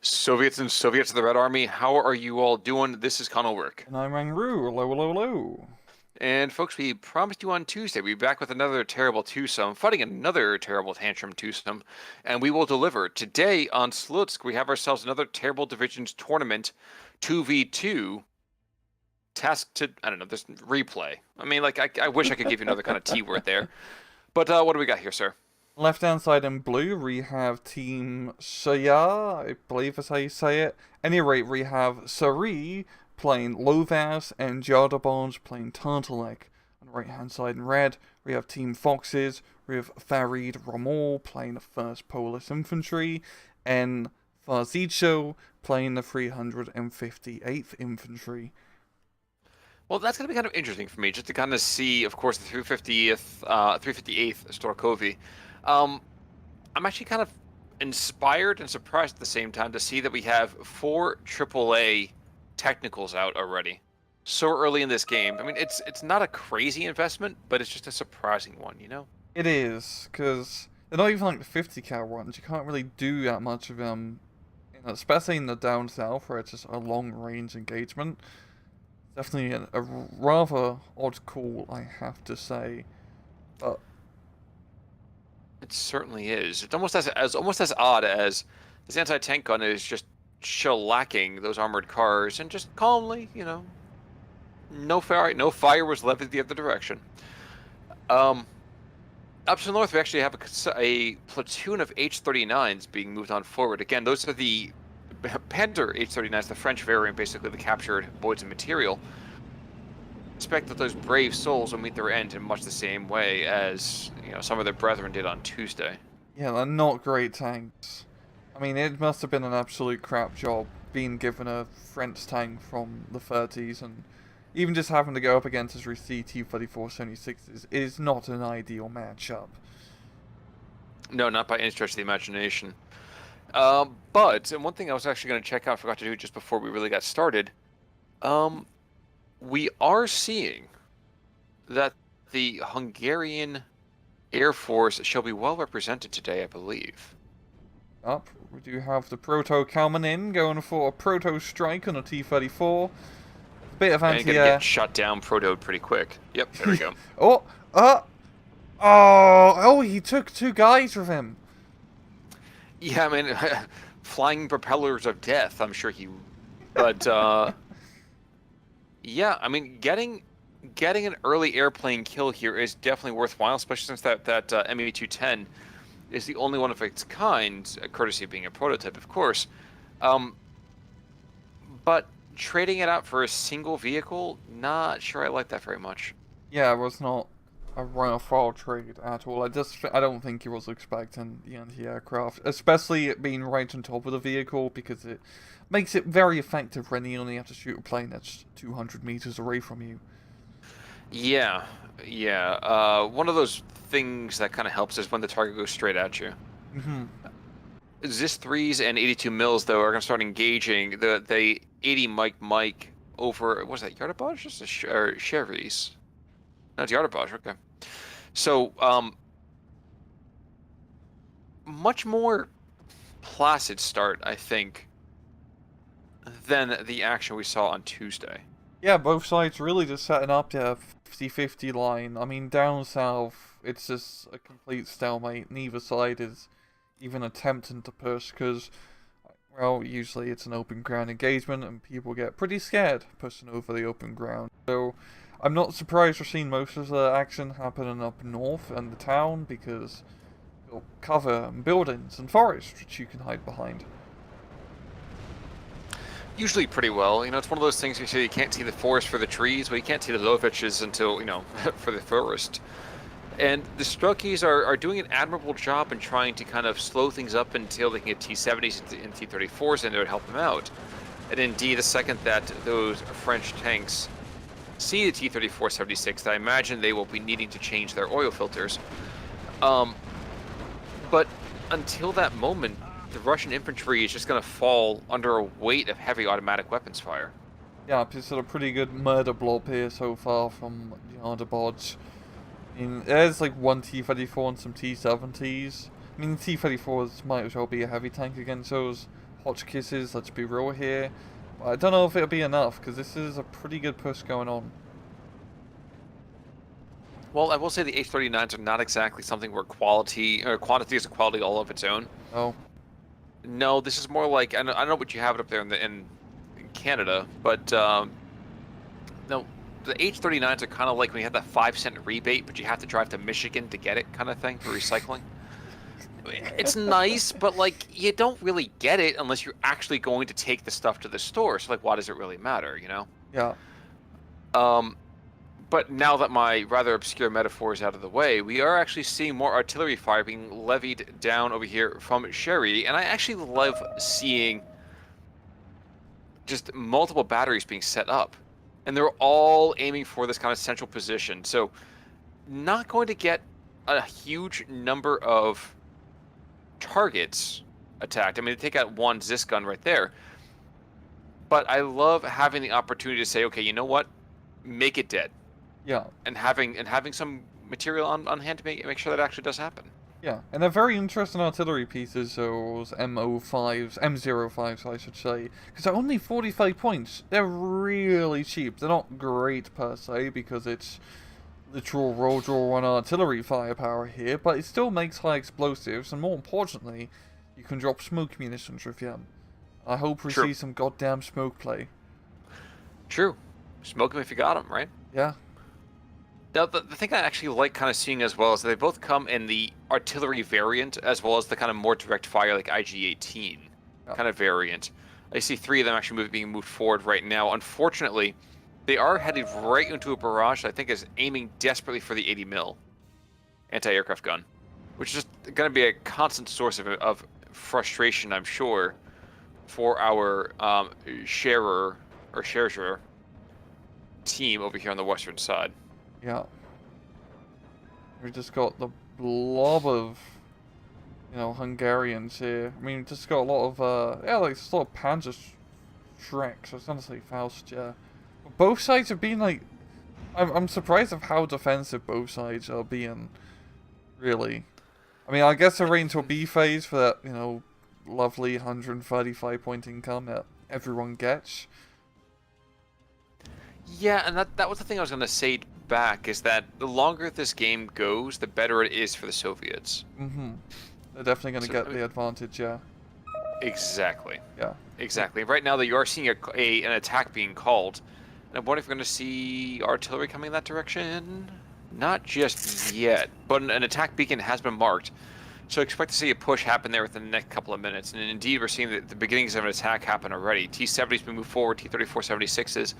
Soviets and Soviets of the Red Army, how are you all doing? This is Connell Work. And I'm Rangru. Hello, hello, hello. And folks, we promised you on Tuesday we'd be back with another terrible twosome, fighting another terrible tantrum twosome, and we will deliver. Today on Slutsk, we have ourselves another terrible divisions tournament, 2v2, task to, I don't know, this replay. I mean, like, I wish I could give you another kind of T word there. But what do we got here, sir? Left hand side in blue, we have Team Scherjar, I believe that's how you say it. Any rate, we have Sari playing Lovas and Jardabonj playing Tartalek. On the right hand side in red, we have Team Foxes, we have Farid Romul playing the 1st Polish Infantry, and Farzicho playing the 358th Infantry. Well, that's going to be kind of interesting for me, just to kind of see, of course, the 358th Storkovi. I'm actually kind of inspired and surprised at the same time to see that we have 4 AAA technicals out already so early in this game. I mean, it's not a crazy investment, but it's just a surprising one, you know? It is, because they're not even like the 50 cal ones. You can't really do that much of them, especially in the down south where it's just a long range engagement. Definitely a rather odd call, I have to say. But It certainly is. It's almost as odd as this anti-tank gun is just shellacking those armored cars and just calmly, no fire was levied the other direction. Up to the north, we actually have a platoon of H-39s being moved on forward. Again, those are the Panther H-39s, the French variant, basically the captured Boyds of Material. Expect that those brave souls will meet their end in much the same way as some of their brethren did on Tuesday. yeah, they're not great tanks. I mean, it must have been an absolute crap job being given a French tank from the 30s, and even just having to go up against his T-34-76s is not an ideal matchup. No, not by any stretch of the imagination. But, and one thing I was actually going to check out, I forgot to do just before we really got started, we are seeing that the Hungarian Air Force shall be well represented today, I believe. Up, we do have the Proto coming in, going for a Proto strike on a T-34. Bit of And gonna anti-air. get shut down, protoed pretty quick. Yep, there we go. Oh, he took 2 guys with him. Yeah, I mean, flying propellers of death, I'm sure he... But, yeah, I mean, getting an early airplane kill here is definitely worthwhile, especially since that ME-210 is the only one of its kind, courtesy of being a prototype, of course. But trading it out for a single vehicle, not sure I like that very much. Yeah, it was not a run-of-fall trade at all. I don't think he was expecting the anti-aircraft, especially it being right on top of the vehicle, because it makes it very effective when you only have to shoot a plane that's 200 meters away from you. Yeah, yeah. One of those things that kind of helps is when the target goes straight at you. Mm-hmm. ZIS-3s and 82 mils, though, are going to start engaging the 80 Mike over, what was that, Yardabaj? Just or Chevrys? No, it's Yardabaj, okay. So, much more placid start, I think, than the action we saw on Tuesday. Yeah, both sides really just setting up their 50-50 line. I mean, down south, it's just a complete stalemate. Neither side is even attempting to push, because, well, usually it's an open ground engagement, and people get pretty scared pushing over the open ground. So, I'm not surprised we're seeing most of the action happening up north and the town, because you'll cover and buildings and forests which you can hide behind. Usually pretty well. It's one of those things you say you can't see the forest for the trees, but you can't see the Loviches until, for the forest. And the Strelkys are doing an admirable job in trying to kind of slow things up until they can get T-70s and T-34s in there to help them out. And indeed, the second that those French tanks see the T-34-76, I imagine they will be needing to change their oil filters. But until that moment, the Russian infantry is just going to fall under a weight of heavy automatic weapons fire. Yeah, it's a pretty good murder blob here so far from the Ardabodge. I mean, there's like 1 T-34 and some T-70s. I mean, the T-34s might as well be a heavy tank against those Hotchkisses, let's be real here. But I don't know if it'll be enough, because this is a pretty good push going on. Well, I will say the H-39s are not exactly something where quality or quantity is a quality all of its own. Oh. No, this is more like I don't know what you have it up there in Canada, but no, the H-39s are kind of like when you have that 5-cent rebate, but you have to drive to Michigan to get it, kind of thing for recycling. It's nice, but like you don't really get it unless you're actually going to take the stuff to the store. So like, why does it really matter, you know? Yeah. But now that my rather obscure metaphor is out of the way, we are actually seeing more artillery fire being levied down over here from Scherjar, and I actually love seeing just multiple batteries being set up. And they're all aiming for this kind of central position. So not going to get a huge number of targets attacked. I mean, they take out one Zis gun right there. But I love having the opportunity to say, okay, you know what? Make it dead. Yeah. And having some material on hand to make sure that actually does happen. Yeah, and they're very interesting artillery pieces, those M05s, M05s I should say, because they're only 45 points. They're really cheap. They're not great per se, because it's literal roll draw on artillery firepower here, but it still makes high explosives, and more importantly, you can drop smoke munitions with them. I hope we see some goddamn smoke play. True. Smoke them if you got them, right? Yeah. Now, the thing I actually like kind of seeing as well is that they both come in the artillery variant as well as the kind of more direct fire like IG-18 kind of variant. I see 3 of them actually being moved forward right now. Unfortunately, they are headed right into a barrage that I think is aiming desperately for the 80 mil anti-aircraft gun, which is just going to be a constant source of frustration, I'm sure, for our Scherjar team over here on the western side. Yeah. We just got the blob of, Hungarians here. I mean, just got a lot of, like, sort of Panzer Shreks. I was gonna say Faust, yeah. But both sides have been, like, I'm surprised of how defensive both sides are being, really. I mean, I guess they're into a B phase for that, lovely 135 point income that everyone gets. Yeah, and that was the thing I was going to say back, is that the longer this game goes, the better it is for the Soviets. Mm-hmm. They're definitely going to get the advantage, yeah. Exactly. Yeah. Exactly. Right now, you are seeing an attack being called. And I wonder if we're going to see artillery coming in that direction. Not just yet, but an attack beacon has been marked. So expect to see a push happen there within the next couple of minutes. And indeed, we're seeing the beginnings of an attack happen already. T-70's been moved forward, T-3476s.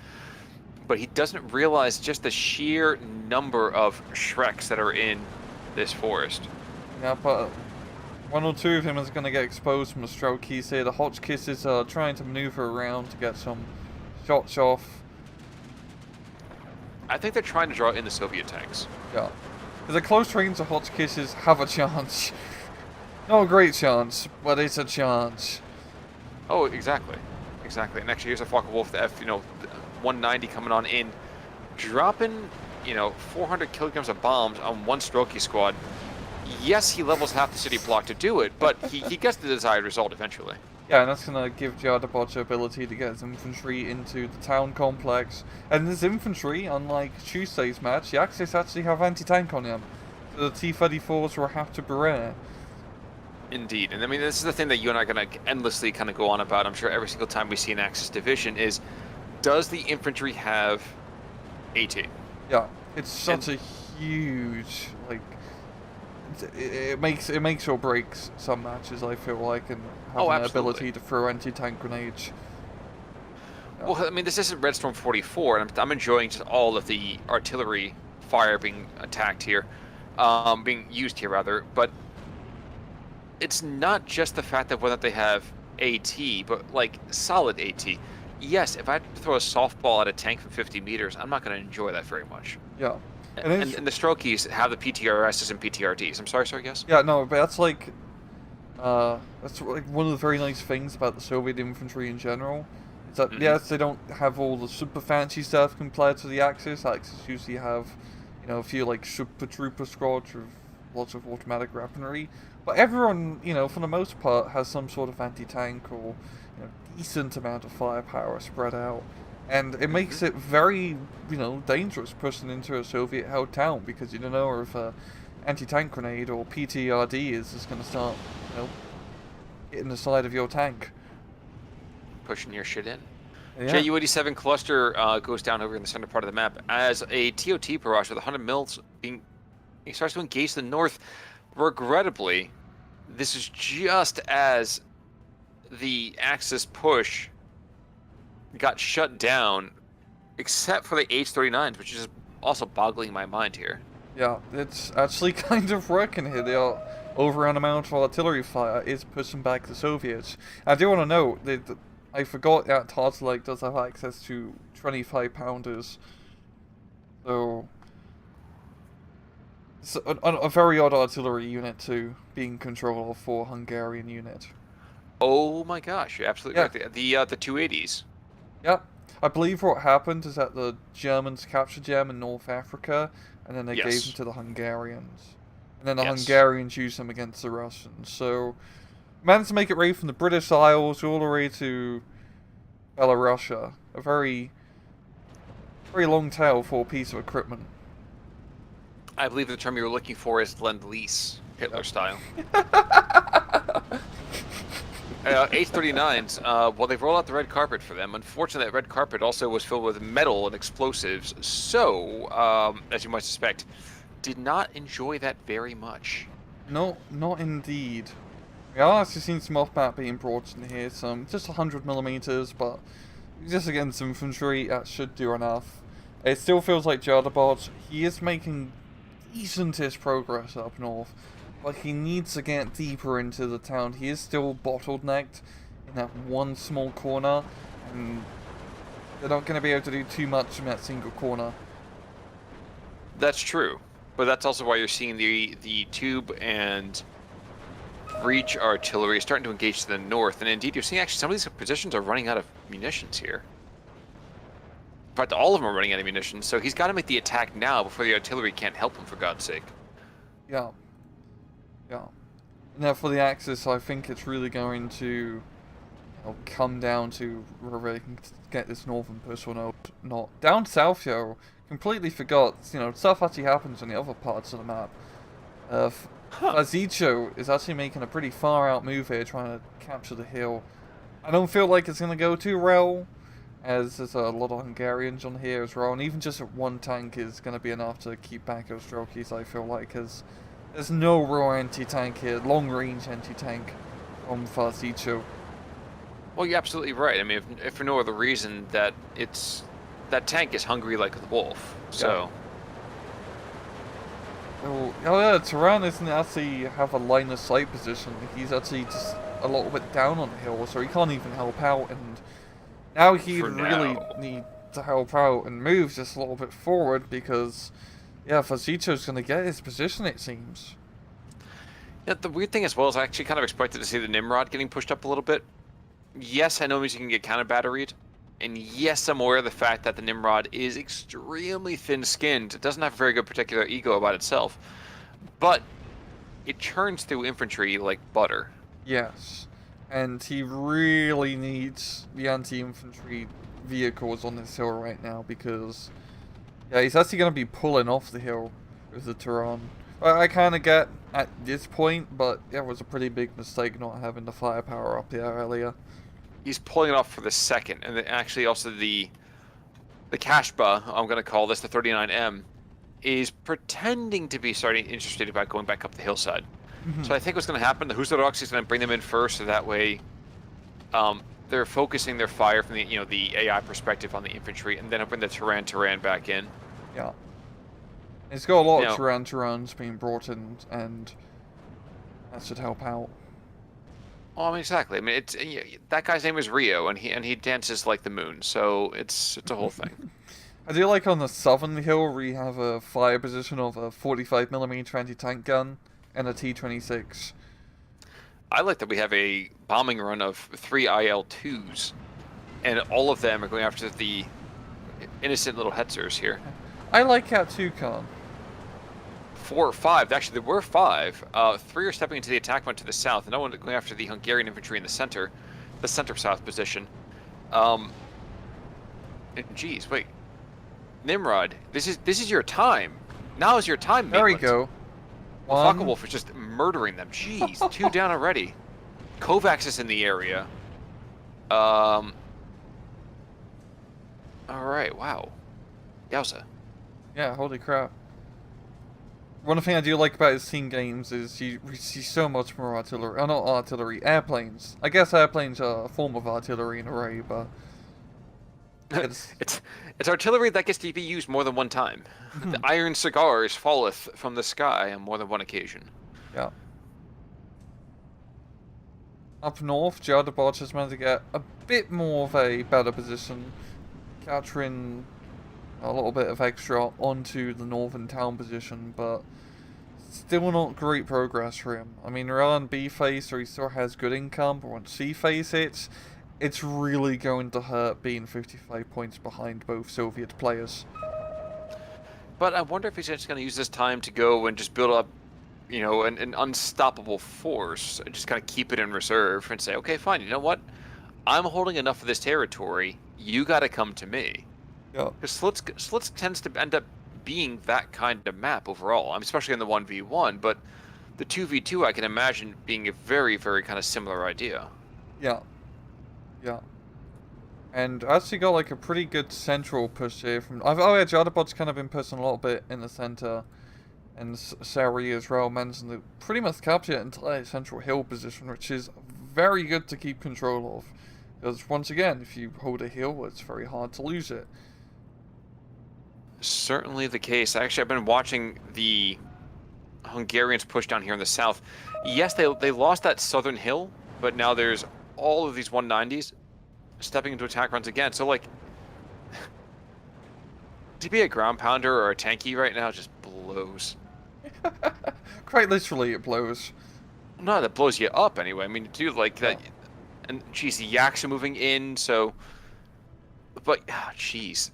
But he doesn't realize just the sheer number of Shreks that are in this forest. Yeah, but 1 or 2 of them is going to get exposed from the stroke keys here. The Hotchkisses are trying to maneuver around to get some shots off. I think they're trying to draw in the Soviet tanks. Yeah. Because the close range of Hotchkisses have a chance. Not a great chance, but it's a chance. Oh, exactly. Exactly. And actually, here's a Focke-Wulf, the F, 190 coming on in, dropping, 400 kilograms of bombs on one Strokey squad. Yes, he levels half the city block to do it, but he gets the desired result eventually. Yeah, and that's going to give Jardabot the ability to get his infantry into the town complex. And his infantry, unlike Tuesday's match, the Axis actually have anti-tank on him. So the T-34s will have to beware. Indeed. And I mean, this is the thing that you and I are going to endlessly kind of go on about, I'm sure, every single time we see an Axis division is, does the infantry have AT? Yeah, it's such a huge, like, it makes or breaks some matches, I feel like, and having the ability to throw anti-tank grenades. Yeah. Well, I mean, this isn't Red Storm 44, and I'm enjoying just all of the artillery fire being attacked here, being used here, rather, but it's not just the fact that whether they have AT, but, like, solid AT. Yes, if I had to throw a softball at a tank from 50 meters, I'm not going to enjoy that very much. Yeah. And the Strokeys have the PTRSs and PTRDs. I'm sorry, yes? Yeah, no, but that's like one of the very nice things about the Soviet infantry in general. Is that, yes, they don't have all the super fancy stuff compared to the Axis. Axis usually have, a few, like, super trooper squads with lots of automatic weaponry. But everyone, for the most part, has some sort of anti-tank or decent amount of firepower spread out. And it makes Hmm. it very, dangerous pushing into a Soviet-held town because you don't know if a anti-tank grenade or PTRD is just going to start, hitting the side of your tank. Pushing your shit in. Yeah, JU-87 cluster goes down over in the center part of the map as a TOT barrage with 100 mils he starts to engage the north. Regrettably, this is just as the Axis push got shut down, except for the H-39s, which is also boggling my mind here. yeah, it's actually kind of working here. The overround amount of artillery fire is pushing back the Soviets. I do want to note that I forgot that Tartalik does have access to 25 pounders, so it's a very odd artillery unit to be in control of for a Hungarian unit. Oh my gosh, you're absolutely Yeah, right. The 280s. yeah. I believe what happened is that the Germans captured them in North Africa, and then they gave them Yes. to the Hungarians. And then the Yes. Hungarians used them against the Russians. So, managed to make it right from the British Isles all the way to Belarusia. A very, very long tail for a piece of equipment. I believe the term you were looking for is Lend-Lease, Hitler Yep. style. H-39s, well, they've rolled out the red carpet for them. Unfortunately, that red carpet also was filled with metal and explosives, so, as you might suspect, did not enjoy that very much. No, not indeed. We are actually seeing some off-map being brought in here, some just 100 millimeters, but just against infantry, that should do enough. It still feels like Jardabot, he is making decentish progress up north, but he needs to get deeper into the town. He is still bottlenecked in that one small corner, and they're not going to be able to do too much in that single corner. That's true, but that's also why you're seeing the tube and breach artillery starting to engage to the north, and indeed you're seeing actually some of these positions are running out of munitions here. In fact, all of them are running out of munitions, so he's got to make the attack now before the artillery can't help him, for God's sake. Yeah, yeah. Now for the Axis, I think it's really going to come down to whether they can get this northern push or not. Down south, completely forgot. Stuff actually happens in the other parts of the map. Huh. Fazicho is actually making a pretty far out move here, trying to capture the hill. I don't feel like it's going to go too well, as there's a lot of Hungarians on here as well, and even just one tank is going to be enough to keep back those Strelkies, I feel like, because there's no real anti-tank here, long-range anti-tank from Fazicho. Well, you're absolutely right. I mean, if for no other reason that that tank is hungry like the wolf. So. Oh yeah, Turan doesn't actually have a line of sight position. He's actually just a little bit down on the hill, so he can't even help out. And now he For really now. need to help out and move just a little bit forward because, yeah, Fazicho's going to get his position, it seems. Yeah, the weird thing as well is I actually kind of expected to see the Nimrod getting pushed up a little bit. Yes, I know you can get counter batteried, and yes, I'm aware of the fact that the Nimrod is extremely thin-skinned. It doesn't have a very good particular ego about itself, but it churns through infantry like butter. Yes, and he really needs the anti-infantry vehicles on this hill right now because, yeah, he's actually going to be pulling off the hill with the Turan. I kind of get at this point, but yeah, it was a pretty big mistake not having the firepower up there earlier. He's pulling it off for the second, and then actually also the Kashba, I'm going to call this the 39M, is pretending to be starting interested about going back up the hillside. So I think what's going to happen, the Husaroks is going to bring them in first, so that way they're focusing their fire from the AI perspective on the infantry, and then I'll bring the Turan back in. Yeah. It's got a lot Now, of Turans being brought in, and that should help out. well, I mean, exactly. I mean, it's that guy's name is Rio, and he dances like the moon, so it's a whole thing. I do like on the southern hill where you have a fire position of a 45mm anti-tank gun and a T-26. I like that we have a bombing run of 3 IL-2s, and all of them are going after the innocent little Hetzers here. I like Cat Tucan. 4 or 5. Actually, there were 5. 3 are stepping into the attack front to the south, and no one going after the Hungarian infantry in the center south position. And geez, wait, Nimrod, this is your time. Now is your time, There we Maitland. go. The Focke-Wulf is just murdering them. Jeez, 2 down already. Kovacs is in the area. All right, wow. Yowza. Yeah, holy crap. One thing I do like about his team games is we see so much more artillery. Not artillery, airplanes. I guess airplanes are a form of artillery in a way, but it's artillery that gets to be used more than one time. Hmm. The iron cigars falleth from the sky on more than one occasion. Yeah. Up north, Jardabot has managed to get a bit more of a better position, capturing a little bit of extra onto the northern town position, but still not great progress for him. I mean, we're on B phase, so he still has good income, but once C phase hits, it's really going to hurt being 55 points behind both Soviet players. But I wonder if he's just going to use this time to go and just build up, you know, an unstoppable force, and just kind of keep it in reserve and say, okay, fine, you know what? I'm holding enough of this territory. You got to come to me. Yeah. Because Slutsk tends to end up being that kind of map overall. I'm especially in the 1v1, but the 2v2 I can imagine being a very, very kind of similar idea. Yeah. Yeah. And actually got like a pretty good central push here from... Oh yeah, Jardabot's kind of been pushing a little bit in the center. And Sari as well mentioned to pretty much capture an entire central hill position, which is very good to keep control of. Because once again, if you hold a hill, it's very hard to lose it. Certainly the case. Actually, I've been watching the Hungarians push down here in the south. Yes, they lost that southern hill, but now there's all of these 190s stepping into attack runs again. So, like, to be a ground pounder or a tanky right now just blows. Quite literally, it blows. No, that blows you up anyway. I mean, dude, like that. And geez, the Yaks are moving in, so. But, jeez.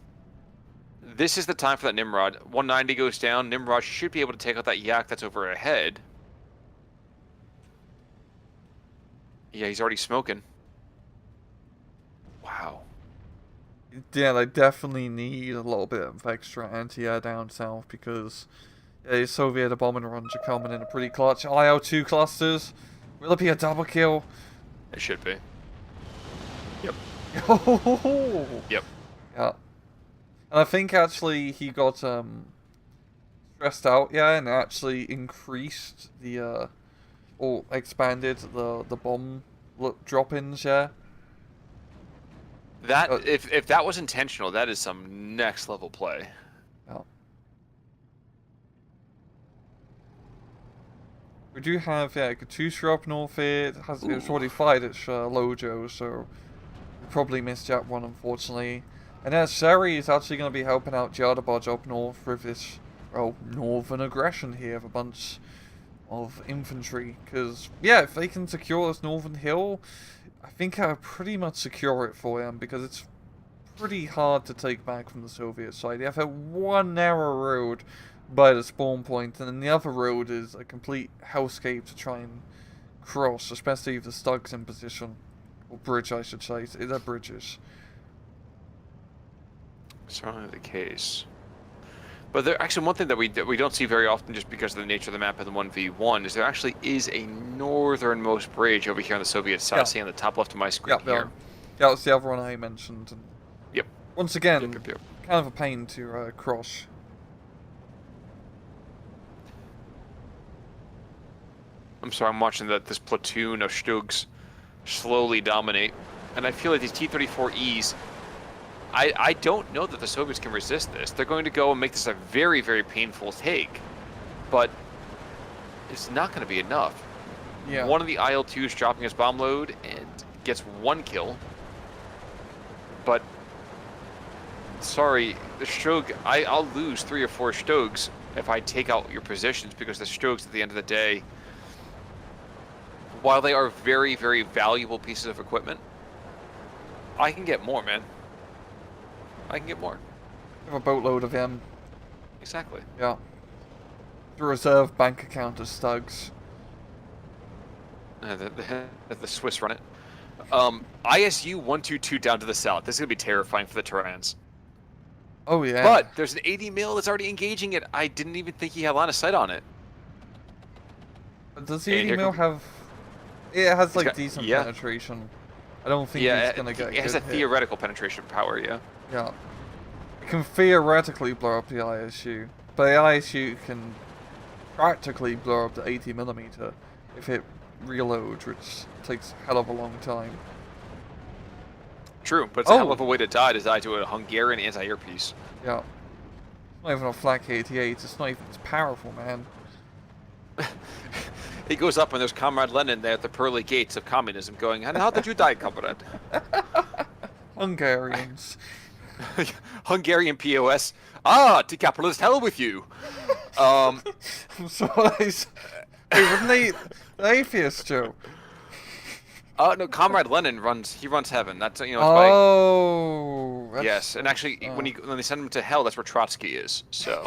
This is the time for that Nimrod. 190 goes down. Nimrod should be able to take out that Yak that's over ahead. Yeah, he's already smoking. Wow. Yeah, they definitely need a little bit of extra anti-air down south because the Soviet bombing runs are coming in a pretty clutch. IL-2 clusters. Will it be a double kill? It should be. Yep. Yep. Yeah. And I think actually he got stressed out, yeah, and actually increased the or expanded the bomb drop-ins, yeah. That if that was intentional, that is some next level play. Yeah. We do have Katusha up north here. It's already fired at Lojo, so we probably missed that one unfortunately. And then Sari is actually going to be helping out Jardabaj up north with this, well, northern aggression here of a bunch of infantry. Because, yeah, if they can secure this northern hill, I think I'll pretty much secure it for them, because it's pretty hard to take back from the Soviet side. They have one narrow road by the spawn point, and then the other road is a complete hellscape to try and cross, especially if the Stug's in position. Or bridge, I should say. They're bridges. Certainly the case. But there actually one thing that we don't see very often, just because of the nature of the map in the 1v1, is there actually is a northernmost bridge over here on the Soviet side. See on the top left of my screen here. Yeah, that's the other one I mentioned. And yep. Once again, Yep. kind of a pain to cross. I'm sorry, I'm watching this platoon of Stugs slowly dominate, and I feel like these T-34Es. I don't know that the Soviets can resist this. They're going to go and make this a very, very painful take, but it's not going to be enough. Yeah. One of the IL-2s dropping his bomb load and gets 1 kill, but sorry, the Stug, I'll lose 3 or 4 Stugs if I take out your positions, because the Stugs at the end of the day, while they are very, very valuable pieces of equipment, I can get more, man. I can get more. We have a boatload of them. Exactly. Yeah. the reserve bank account of Stugs. The Swiss run it. ISU 122 down to the south. This is gonna be terrifying for the Terrans. Oh yeah. But there's an 80 mil that's already engaging it. I didn't even think he had line of sight on it. Does the 80 mil have? It has like decent yeah. penetration. I don't think Yeah, he's gonna get. It has a hit. theoretical penetration power. Yeah. Yeah. It can theoretically blow up the ISU, but the ISU can practically blow up the 80mm if it reloads, which takes a hell of a long time. True, but it's a hell of a way to die to a Hungarian anti-air piece. Yeah. It's not even a Flak 88, it's not even, it's powerful, man. He goes up and there's Comrade Lenin there at the pearly gates of communism going, and how did you die, comrade? Hungarians. Hungarian POS. Ah, to capitalist hell with you. I'm sorry. Hey, wasn't they the atheist, Joe? No, Comrade Lenin runs heaven. That's it's oh. by, yes, and actually, when they send him to hell, that's where Trotsky is. So,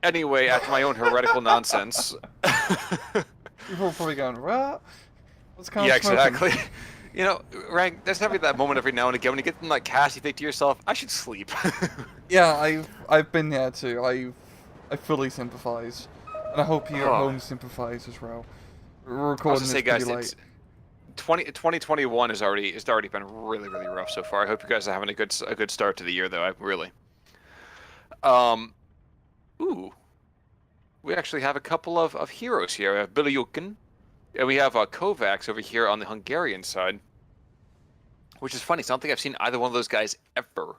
anyway, after my own heretical nonsense, people are probably going, "What? What's kind of exactly. Rank. There's having that moment every now and again when you get in that cast, you think to yourself, "I should sleep." Yeah, I've been there too. I fully sympathize. And I hope you at home sympathize as well. We're recording this pretty late. 2021 has already been really, really rough so far. I hope you guys are having a good start to the year, though. I really. Ooh, we actually have a couple of heroes here. We have Bilyukin, and we have Kovacs over here on the Hungarian side, which is funny. So I don't think I've seen either one of those guys ever.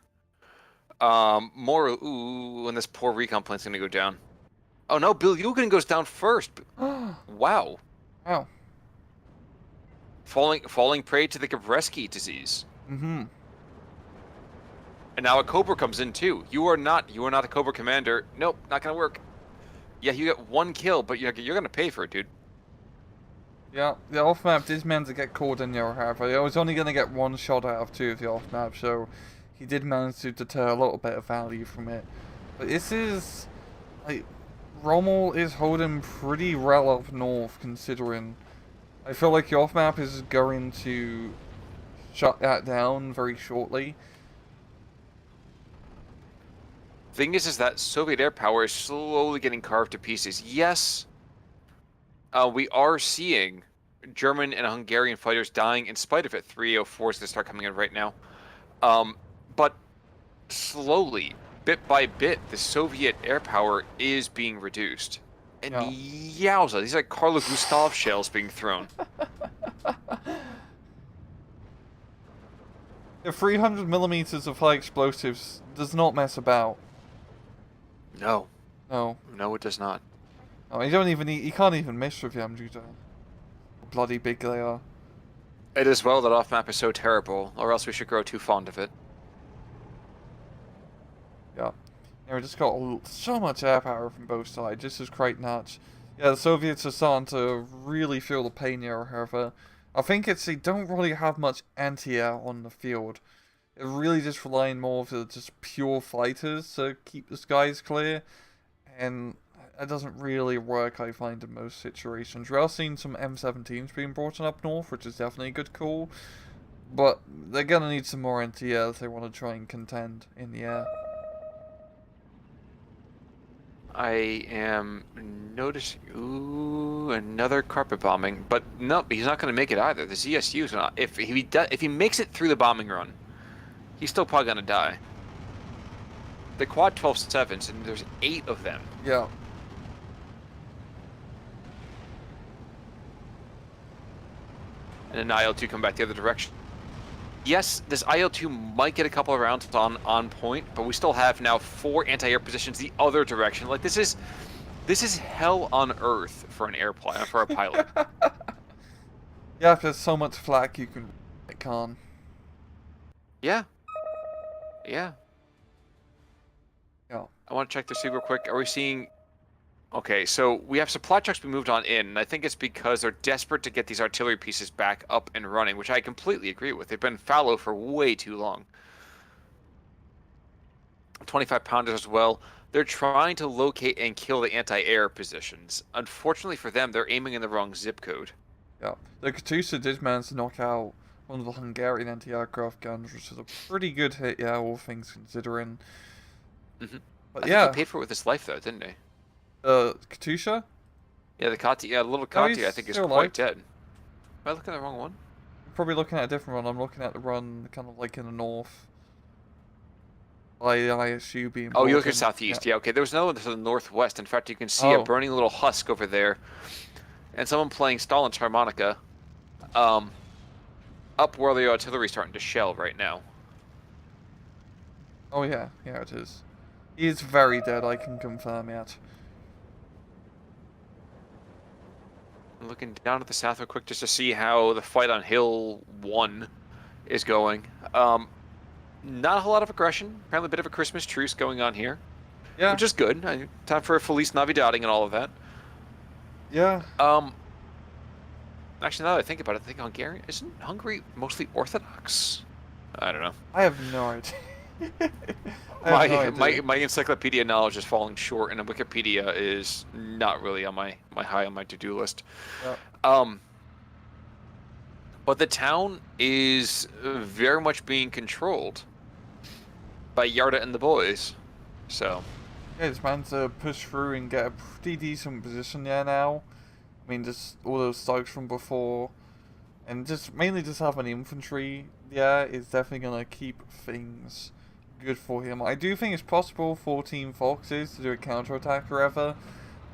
And this poor recon plane's gonna go down. Oh no, Bilyukin goes down first. Wow. Wow. Falling prey to the Gabreski disease. Mm-hmm. And now a Cobra comes in too. You are not a Cobra commander. Nope, not gonna work. Yeah, you get one kill, but you're gonna pay for it, dude. Yeah, the off map did manage to get caught in your half. I was only gonna get one shot out of two of the off map, so he did manage to deter a little bit of value from it. But this is like Rommel is holding pretty well up north, considering. I feel like the off map is going to shut that down very shortly. Thing is that Soviet air power is slowly getting carved to pieces. Yes, we are seeing German and Hungarian fighters dying in spite of it. 304s going to start coming in right now. But slowly, bit by bit, the Soviet air power is being reduced. And yowza, these are like Carlo Gustav shells being thrown. The 300mm of high explosives does not mess about. No. No. No, it does not. Oh, you can't even miss with them due to how bloody big they are. It is well that off-map is so terrible, or else we should grow too fond of it. Yeah. Yeah, we just got so much air power from both sides. This is quite nuts. Yeah, the Soviets are starting to really feel the pain here, however. I think they don't really have much anti-air on the field. They're really just relying more on just pure fighters to keep the skies clear. And it doesn't really work, I find, in most situations. We are seeing some M17s being brought in up north, which is definitely a good call. But they're going to need some more anti-air if they want to try and contend in the air. I am noticing, another carpet bombing, but no, he's not going to make it either. The ZSU is not. If he makes it through the bombing run, he's still probably going to die. The quad 12-7s, and there's 8 of them. Yeah. And an IL-2 come back the other direction. Yes, this IL-2 might get a couple of rounds on point, but we still have now 4 anti-air positions the other direction. Like this is hell on earth for an airplane, for a pilot. Yeah, if there's so much flak you can on. Yeah. Yeah. Yeah. I want to check this real quick. Are we seeing? Okay, so we have supply trucks being moved on in, and I think it's because they're desperate to get these artillery pieces back up and running, which I completely agree with. They've been fallow for way too long. 25 pounders as well. They're trying to locate and kill the anti-air positions. Unfortunately for them, they're aiming in the wrong zip code. Yeah. The Katusha did manage to knock out one of the Hungarian anti-aircraft guns, which is a pretty good hit, yeah, all things considering. Hmm. But I think he yeah, paid for it with his life, though, didn't he? Katusha? Yeah, the Kati, yeah, the little No, Kati, he's I think is still quite alive. dead. Am I looking at the wrong one? You're probably looking at a different run. I'm looking at the run kind of like in the north. By the ISU being Oh, you brought look at in. southeast. Yeah, okay. There was another one to the northwest. In fact, you can see a Oh, burning little husk over there, and someone playing Stalin's harmonica, um, up where the artillery's starting to shell right now. oh yeah, yeah it is. He is very dead, I can confirm that. Looking down at the south real quick just to see how the fight on Hill 1 is going. Not a whole lot of aggression. Apparently a bit of a Christmas truce going on here, Yeah, which is good. Time for a Feliz Navidading and all of that. yeah. Um, Actually, now that I think about it, I think Hungarian isn't Hungary mostly Orthodox? I don't know. I have no idea. I have My no my idea. my encyclopedia knowledge is falling short, and Wikipedia is not really on my high on my to-do list. Yeah. Um, but the town is very much being controlled by Yarda and the boys. So, Yeah, it's meant to push through and get a pretty decent position there now. I mean, just all those thugs from before, and just mainly just having infantry, yeah, is definitely gonna keep things good for him. I do think it's possible for Team Foxes to do a counterattack or ever,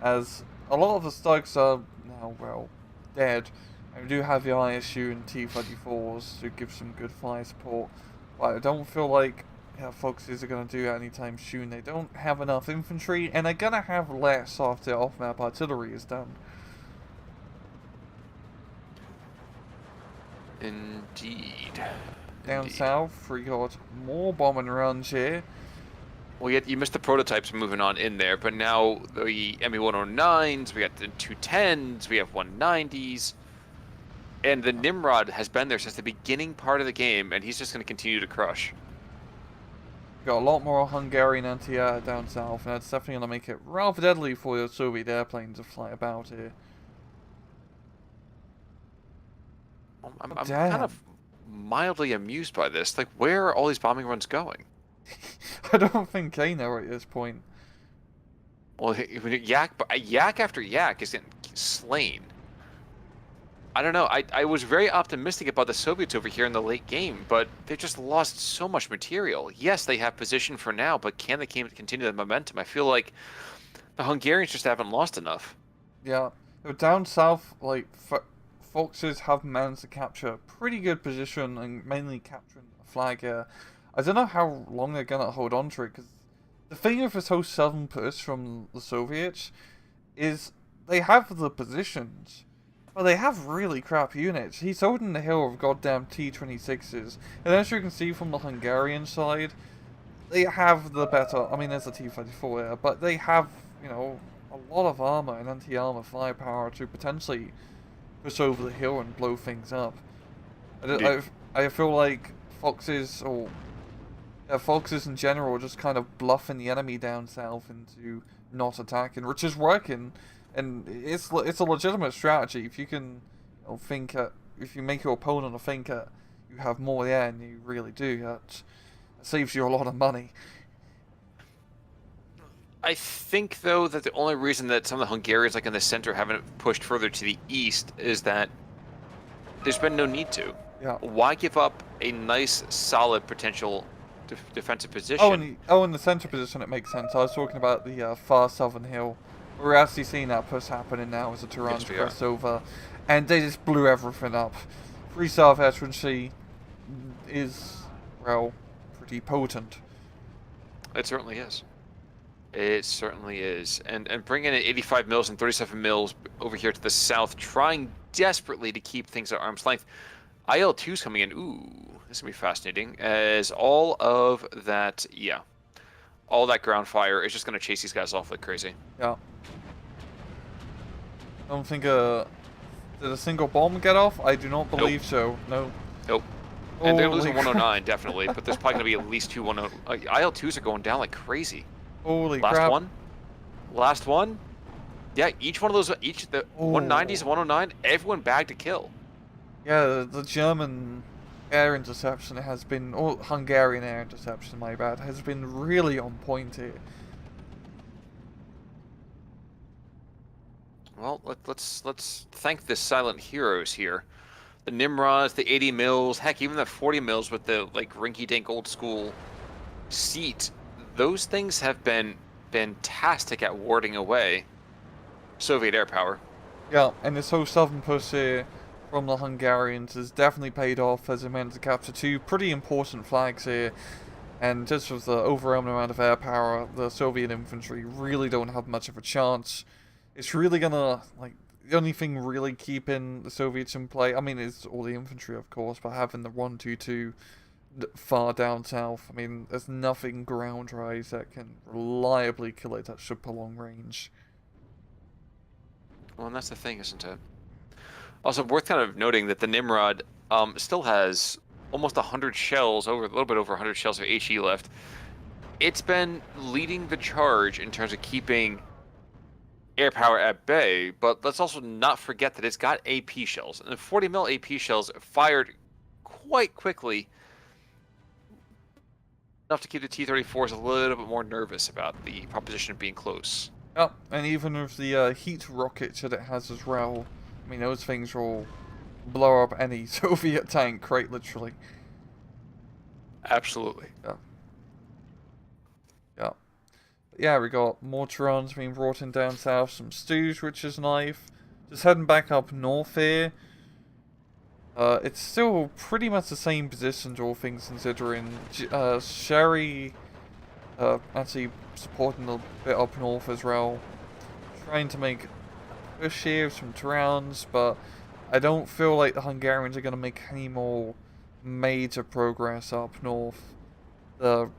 as a lot of the thugs are now, well, dead. And we do have the ISU and T-34s to give some good fire support, but I don't feel like Foxes are going to do that anytime soon. They don't have enough infantry, and they're going to have less after off-map artillery is done. indeed. Down Indeed. south, we got more bombing runs here. Well, you missed the prototypes moving on in there, but now the ME-109s, we got the 210s, we have 190s, and the Nimrod has been there since the beginning part of the game, and he's just going to continue to crush. Got a lot more Hungarian anti-air down south, and that's definitely going to make it rather deadly for the Soviet airplanes to fly about here. I'm Oh, kind damn. of mildly amused by this. Like, where are all these bombing runs going? I don't think they know at this point. Well, yak after yak is getting slain. I don't know. I was very optimistic about the Soviets over here in the late game, but they just lost so much material. Yes, they have position for now, but can they continue the momentum? I feel like the Hungarians just haven't lost enough. Yeah, but down south, like, Foxes have managed to capture a pretty good position and mainly capturing the flag here. I don't know how long they're gonna hold on to it, because the thing with this whole southern push from the Soviets is they have the positions, but they have really crap units. He's holding the hill of goddamn T-26s, and as you can see from the Hungarian side, they have the better. I mean, there's a T-34 there, but they have, you know, a lot of armor and anti-armor firepower to potentially push over the hill and blow things up. I feel like Foxes or Foxes in general are just kind of bluffing the enemy down south into not attacking, which is working, and it's a legitimate strategy. If you can, you know, if you make your opponent think that you have more there, and you really do, that saves you a lot of money. I think, though, that the only reason that some of the Hungarians, like in the center, haven't pushed further to the east is that there's been no need to. Yeah. Why give up a nice, solid potential defensive position? In the center position, it makes sense. I was talking about the far southern hill. We're actually seeing that push happening now as the Tehran's Yes, we pressed over, and they just blew everything up. Free South Veterancy is, well, pretty potent. It certainly is. It certainly is. And bringing in 85 mils and 37 mils over here to the south, trying desperately to keep things at arm's length. IL-2's coming in. Ooh, this is going to be fascinating. As all of that, yeah, all that ground fire is just going to chase these guys off like crazy. Yeah. I don't think did a single bomb get off? I do not believe so. No. Nope. And they're Holy losing crap. 109, definitely, but there's probably going to be at least 210. IL-2s are going down like crazy. Holy Last crap. one? Last one? Yeah, each one of those, the 190s, Oh. 109, everyone bagged to kill. Yeah, the German air interception has been, or Hungarian air interception, my bad, has been really on point here. Well, let's thank the silent heroes here. The Nimrods, the 80 mils, heck, even the 40 mils with the like rinky-dink old school seat. Those things have been fantastic at warding away Soviet air power. Yeah, and this whole southern push here from the Hungarians has definitely paid off as they managed to capture two pretty important flags here. And just with the overwhelming amount of air power, the Soviet infantry really don't have much of a chance. It's really gonna, like, the only thing really keeping the Soviets in play, I mean, it's all the infantry, of course, but having the 122 far down south, I mean, there's nothing ground-wise that can reliably kill it at such a long range. Well, and that's the thing, isn't it? Also, worth kind of noting that the Nimrod still has almost 100 shells, over a little bit over 100 shells of HE left. It's been leading the charge in terms of keeping air power at bay, but let's also not forget that it's got AP shells. And the 40 mil AP shells fired quite quickly, enough to keep the T-34s a little bit more nervous about the proposition of being close. Yep, and even with the heat rockets that it has as well, I mean, those things will blow up any Soviet tank, quite literally. Absolutely. Yeah. Yeah. Yeah, we got Mortarons being brought in down south, some stews, which is nice. Just heading back up north here. It's still pretty much the same positions, all things considering. Sherry, actually supporting a bit up north as well. Trying to make a push here with some Terrans, but I don't feel like the Hungarians are going to make any more major progress up north. The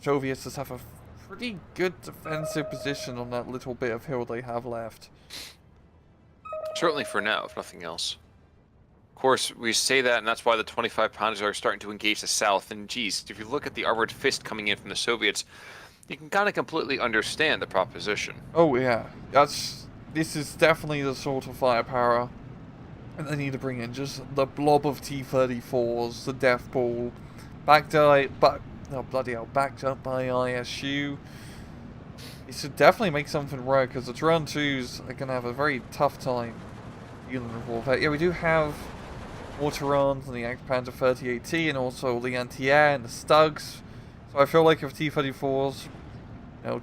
Soviets just have a pretty good defensive position on that little bit of hill they have left. Certainly for now, if nothing else. Of course, we say that, and that's why the 25 pounders are starting to engage the south. And geez, if you look at the armored fist coming in from the Soviets, you can kind of completely understand the proposition. Oh yeah, this is definitely the sort of firepower and they need to bring in. Just the blob of T-34s, the death ball, backed up by ISU. It should definitely make something work because the Turan 2s are going to have a very tough time dealing with all that. Yeah, we do have Mortarons and the Panzer 30AT and also the anti-air and the Stugs. So I feel like if T-34s,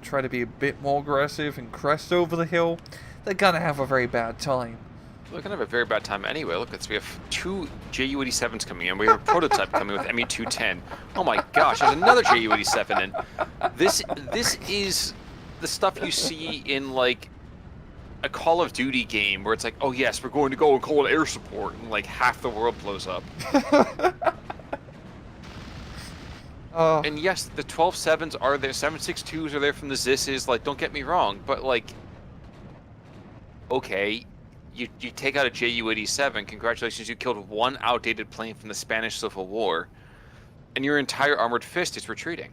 try to be a bit more aggressive and crest over the hill, they're going to have a very bad time. We're going to have a very bad time anyway. Look, we have two Ju-87s coming in. We have a prototype coming with Me-210. Oh my gosh, there's another Ju-87 in. This is the stuff you see in, like, a Call of Duty game where it's like, oh yes, we're going to go and call it air support, and, like, half the world blows up. And yes, the 12-7s are there, 7.62s are there from the Zisses, like, don't get me wrong, but, like, okay, you take out a Ju-87, congratulations, you killed one outdated plane from the Spanish Civil War, and your entire armored fist is retreating.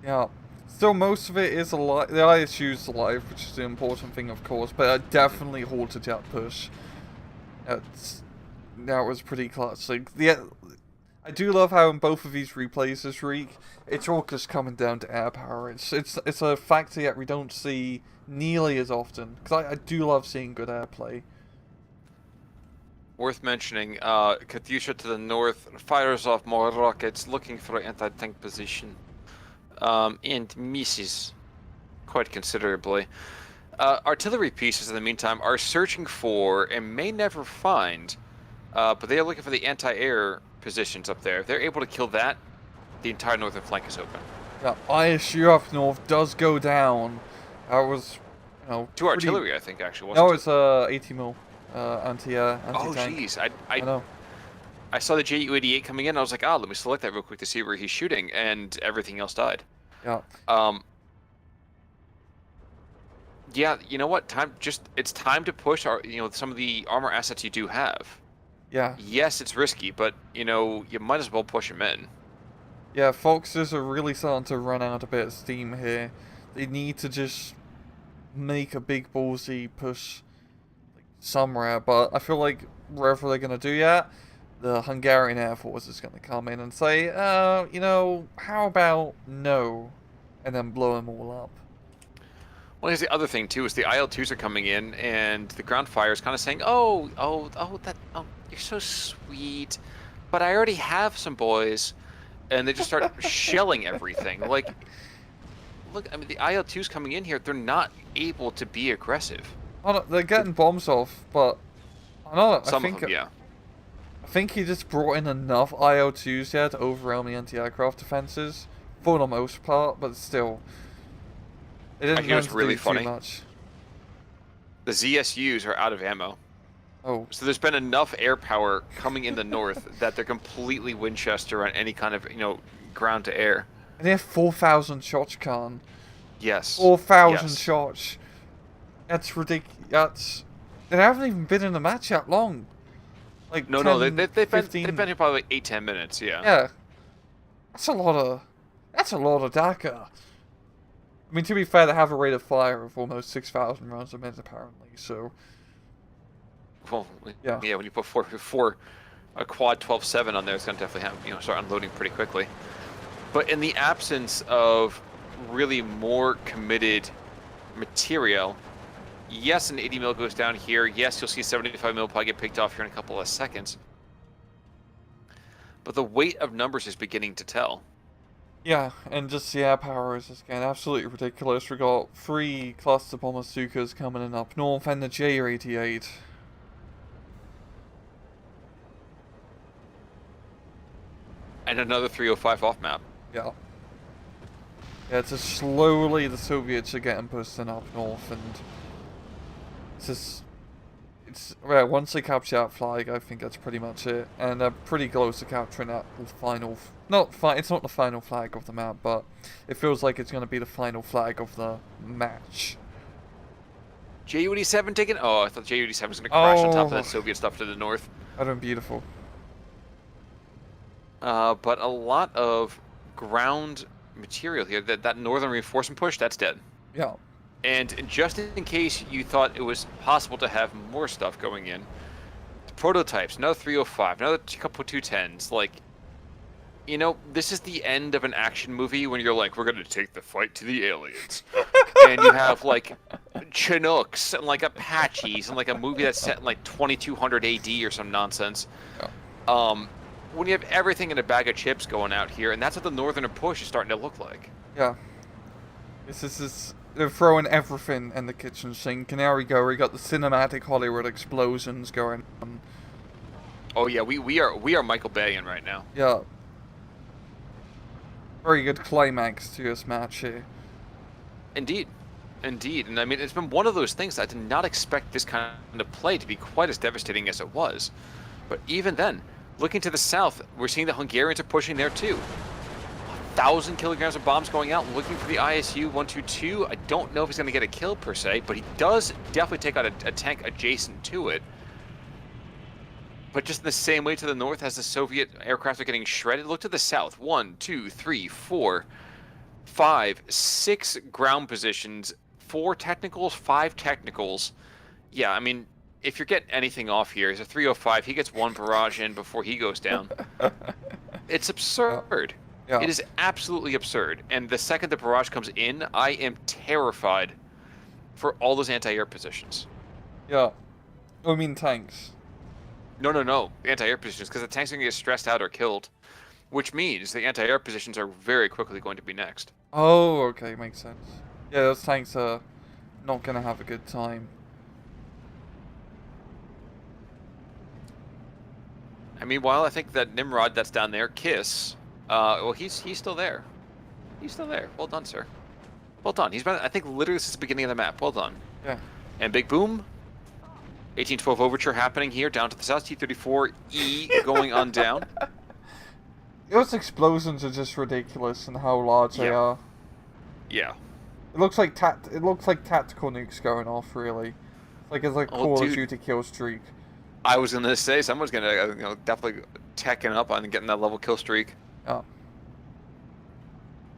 Yeah. Still, most of it is alive. The ISU's alive, which is the important thing, of course, but I definitely halted that push. That was pretty clutch. Like, I do love how in both of these replays this week, it's all just coming down to air power. It's a factor that we don't see nearly as often, because I do love seeing good airplay. Worth mentioning, Katyusha to the north fires off more rockets, looking for an anti-tank position, and misses quite considerably. Artillery pieces, in the meantime, are searching for and may never find, but they are looking for the anti-air positions up there. If they're able to kill that, the entire northern flank is open. Yeah, ISU up north does go down. That was, Two artillery, I think, actually, wasn't it? No, it's 80 mil. Anti-tank. Oh, jeez. I know. I saw the Ju-88 coming in. I was like, let me select that real quick to see where he's shooting, and everything else died. Yeah. Yeah, you know what? It's time to push some of the armor assets you do have. Yeah. Yes, it's risky, but, you know, you might as well push him in. Yeah, Foxes are really starting to run out a bit of steam here. They need to just make a big ballsy push somewhere, but I feel like wherever they're going to do that, the Hungarian Air Force is going to come in and say, you know, how about no? And then blow them all up. Well, here's the other thing too: is the IL-2s are coming in, and the ground fire is kind of saying, "Oh, you're so sweet, but I already have some boys," and they just start shelling everything. Like, look, I mean, the IL-2s coming in here, they're not able to be aggressive. Oh, no, they're getting bombs off, but I don't know. Some of them, yeah. I think he just brought in enough IL-2s there to overwhelm the anti-aircraft defenses for the most part, but still, it I didn't hear manage it's to really do funny. too much. The ZSUs are out of ammo. Oh, So there's been enough air power coming in the north that they're completely Winchester on any kind of, you know, ground to air. and they have 4,000 shots, Khan. Yes. 4,000 Yes. shots. That's ridiculous. They haven't even been in the match that long. Like No, 10, no, they've 15. been here probably like 8-10 minutes. Yeah. Yeah, that's a lot of. That's a lot of DACA. I mean, to be fair, they have a rate of fire of almost 6,000 rounds a minute, apparently. So Well, yeah, yeah. When you put four a quad 12-7 on there, it's gonna definitely have, you know, start unloading pretty quickly. But in the absence of really more committed material, yes, an 80 mil goes down here. Yes, you'll see 75 mil probably get picked off here in a couple of seconds. But the weight of numbers is beginning to tell. yeah, and just the air power is just getting absolutely ridiculous. We got 3 cluster bomber Stukas coming in up north, and the J88. And another 305 off map. Yeah. Yeah, it's just slowly the Soviets are getting pushed in up north, and it's just, well, once they capture that flag, I think that's pretty much it, and they're pretty close to capturing that final, it's not the final flag of the map, but it feels like it's going to be the final flag of the match. JU-87 taken? Oh, I thought JU-87 was going to crash on top of Oh. that Soviet stuff to the north. That'd been beautiful. But a lot of ground material here. That northern reinforcement push, that's dead. Yeah. And just in case you thought it was possible to have more stuff going in, the prototypes, another 305, another couple 210s, like, you know, this is the end of an action movie when you're like, we're going to take the fight to the aliens. And you have, like, Chinooks and, like, Apaches and, like, a movie that's set in, like, 2200 AD or some nonsense. Yeah. When you have everything in a bag of chips going out here, and that's what the northern push is starting to look like. Yeah. This is they're throwing everything in the kitchen sink, and there we go. We got the cinematic Hollywood explosions going on. Oh yeah, we are Michael Bayan right now. Yeah. Very good climax to this match here. Indeed. Indeed. And I mean, it's been one of those things that I did not expect this kind of play to be quite as devastating as it was. But even then, looking to the south, we're seeing the Hungarians are pushing there too. 1,000 kilograms of bombs going out, looking for the ISU 122. I don't know if he's going to get a kill per se, but he does definitely take out a tank adjacent to it. But just in the same way to the north as the Soviet aircraft are getting shredded, look to the south. 1, 2, 3, 4, 5, 6 ground positions, 4 technicals, 5 technicals. Yeah, I mean, if you're getting anything off here, he's a 305. He gets 1 barrage in before he goes down. It's absurd. Yeah. It is absolutely absurd. And the second the barrage comes in, I am terrified for all those anti-air positions. Yeah. I mean tanks. No. Anti-air positions, because the tanks are going to get stressed out or killed. Which means the anti-air positions are very quickly going to be next. Oh, okay, makes sense. Yeah, those tanks are not gonna have a good time. And meanwhile, I think that Nimrod that's down there, Kiss, well, he's still there. He's still there. Well done, sir. Well done. He's been, I think, literally since the beginning of the map. Well done. Yeah. And big boom. 1812 overture happening here down to the south. T-34E going on down. Those explosions are just ridiculous and how large they are. Yeah. It looks like tactical nukes going off, really. It's like a Call of Duty kill streak. I was gonna say someone's gonna definitely teching up on getting that level kill streak. Oh.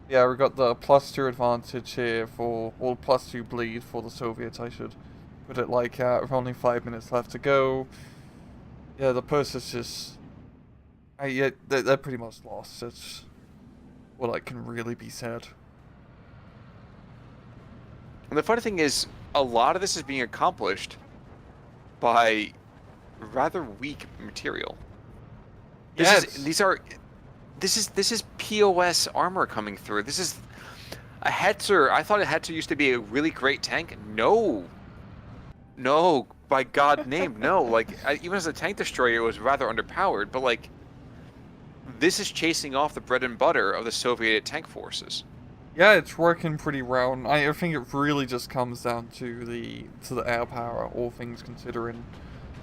Yeah, we got the +2 advantage here for, or +2 bleed for the Soviets, I should put it like that, with only 5 minutes left to go. Yeah, the Persians just... yeah, they're pretty much lost. That's what I can really be said. And the funny thing is, a lot of this is being accomplished by rather weak material. Yes. This is POS armor coming through. This is a Hetzer. I thought a Hetzer used to be a really great tank. No, no, by God name, no. Like even as a tank destroyer, it was rather underpowered. But like, this is chasing off the bread and butter of the Soviet tank forces. Yeah, it's working pretty well. I think it really just comes down to the air power, all things considering,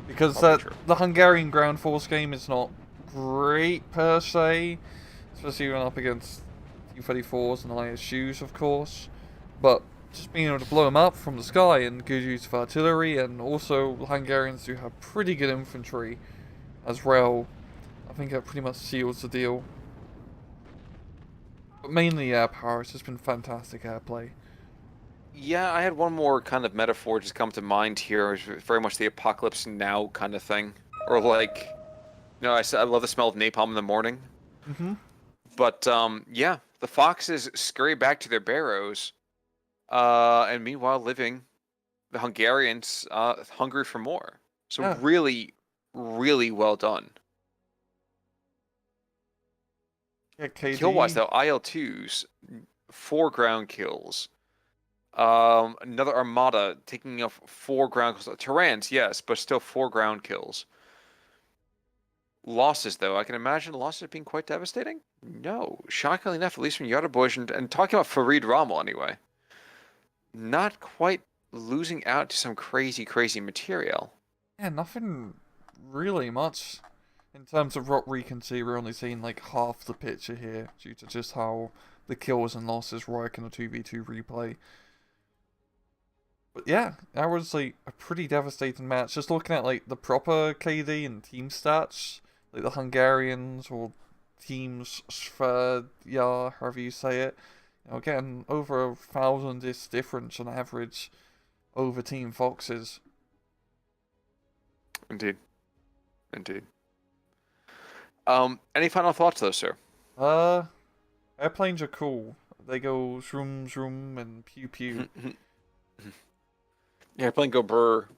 because the Hungarian ground force game is not great per se, especially when up against T-34s and ISUs, of course. But just being able to blow them up from the sky and good use of artillery, and also the Hungarians do have pretty good infantry as well. I think that pretty much seals the deal. But mainly air power. It's just been fantastic airplay. Yeah, I had one more kind of metaphor just come to mind here. It's very much the apocalypse now kind of thing, or like, I said I love the smell of napalm in the morning. Mm-hmm. But yeah, the foxes scurry back to their barrows, and meanwhile the Hungarians hungry for more. So Yeah. really, really well done. Yeah, KD. Kill-wise though, IL-2s, 4 ground kills. Another Armada taking off 4 ground kills. Terrans, yes, but still 4 ground kills. Losses, though, I can imagine losses being quite devastating. No, shockingly enough, at least from Yardaboj, and talking about Farid Rommel anyway, not quite losing out to some crazy, crazy material. Yeah, nothing really much. In terms of what we can see, we're only seeing like half the picture here, due to just how the kills and losses work in a 2v2 replay. But yeah, that was like a pretty devastating match. Just looking at like the proper KD and team stats, like the Hungarians or teams Scherjar, however you say it, again, over 1,000 is difference on average over Team Foxes. Indeed. Indeed. Any final thoughts, though, sir? Airplanes are cool. They go zoom zoom and pew pew. Yeah, airplane go brr.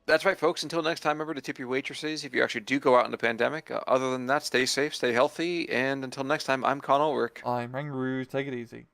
That's right, folks. Until next time, remember to tip your waitresses if you actually do go out in the pandemic. Other than that, stay safe, stay healthy, and until next time, I'm Con Ulrich. I'm Rangaroo. Take it easy.